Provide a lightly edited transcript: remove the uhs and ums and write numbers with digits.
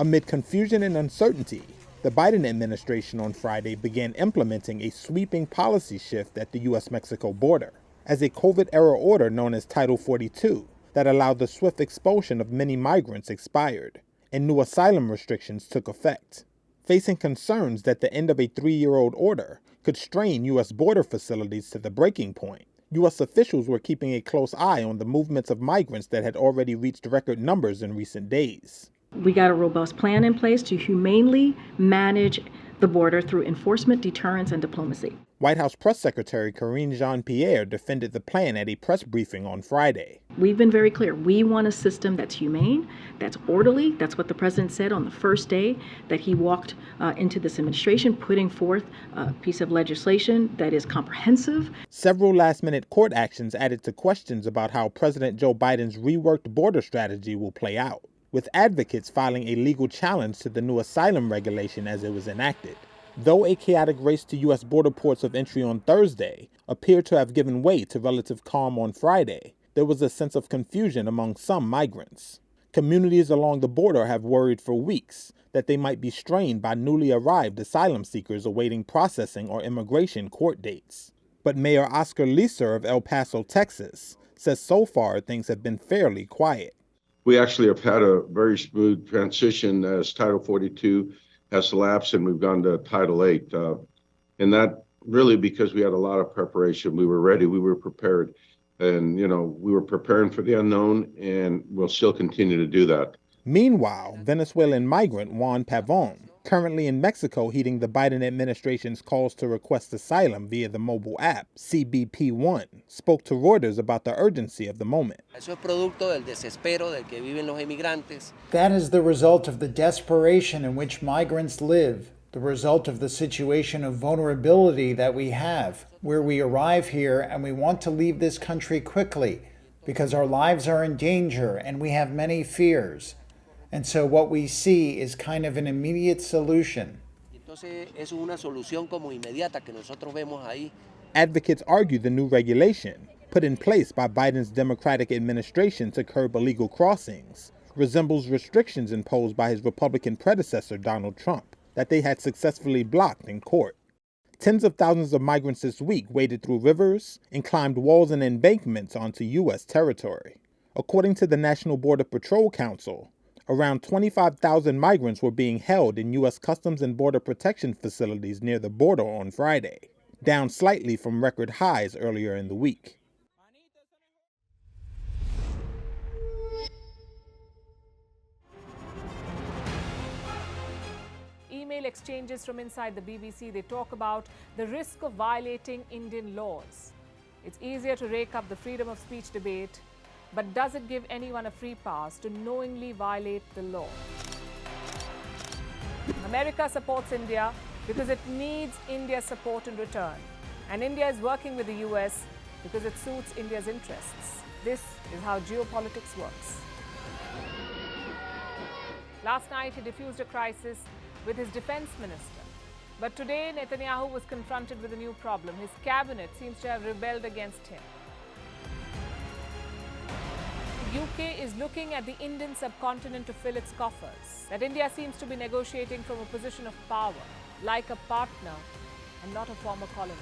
Amid confusion and uncertainty, the Biden administration on Friday began implementing a sweeping policy shift at the U.S.-Mexico border, as a COVID-era order known as Title 42 that allowed the swift expulsion of many migrants expired, and new asylum restrictions took effect. Facing concerns that the end of a 3-year-old order could strain U.S. border facilities to the breaking point, U.S. officials were keeping a close eye on the movements of migrants that had already reached record numbers in recent days. We got a robust plan in place to humanely manage the border through enforcement, deterrence, and diplomacy. White House Press Secretary Karine Jean-Pierre defended the plan at a press briefing on Friday. We've been very clear. We want a system that's humane, that's orderly. That's what the president said on the first day that he walked into this administration, putting forth a piece of legislation that is comprehensive. Several last-minute court actions added to questions about how President Joe Biden's reworked border strategy will play out, with advocates filing a legal challenge to the new asylum regulation as it was enacted. Though a chaotic race to U.S. border ports of entry on Thursday appeared to have given way to relative calm on Friday, there was a sense of confusion among some migrants. Communities along the border have worried for weeks that they might be strained by newly arrived asylum seekers awaiting processing or immigration court dates. But Mayor Oscar Leeser of El Paso, Texas, says so far things have been fairly quiet. We actually have had a very smooth transition as Title 42 has elapsed and we've gone to Title 8. And that really because we had a lot of preparation. We were ready, we were prepared. And, we were preparing for the unknown and we'll still continue to do that. Meanwhile, Venezuelan migrant Juan Pavon, currently in Mexico heeding the Biden administration's calls to request asylum via the mobile app, CBP One, spoke to Reuters about the urgency of the moment. That is the result of the desperation in which migrants live, the result of the situation of vulnerability that we have, where we arrive here and we want to leave this country quickly because our lives are in danger and we have many fears. And so what we see is kind of an immediate solution. Advocates argue the new regulation, put in place by Biden's Democratic administration to curb illegal crossings, resembles restrictions imposed by his Republican predecessor, Donald Trump, that they had successfully blocked in court. Tens of thousands of migrants this week waded through rivers and climbed walls and embankments onto U.S. territory. According to the National Border Patrol Council, around 25,000 migrants were being held in U.S. Customs and Border Protection facilities near the border on Friday, down slightly from record highs earlier in the week. Email exchanges from inside the BBC, they talk about the risk of violating Indian laws. It's easier to rake up the freedom of speech debate, but does it give anyone a free pass to knowingly violate the law? America supports India because it needs India's support in return. And India is working with the US because it suits India's interests. This is how geopolitics works. Last night, he diffused a crisis with his defense minister. But today, Netanyahu was confronted with a new problem. His cabinet seems to have rebelled against him. The UK is looking at the Indian subcontinent to fill its coffers. That India seems to be negotiating from a position of power, like a partner and not a former colony.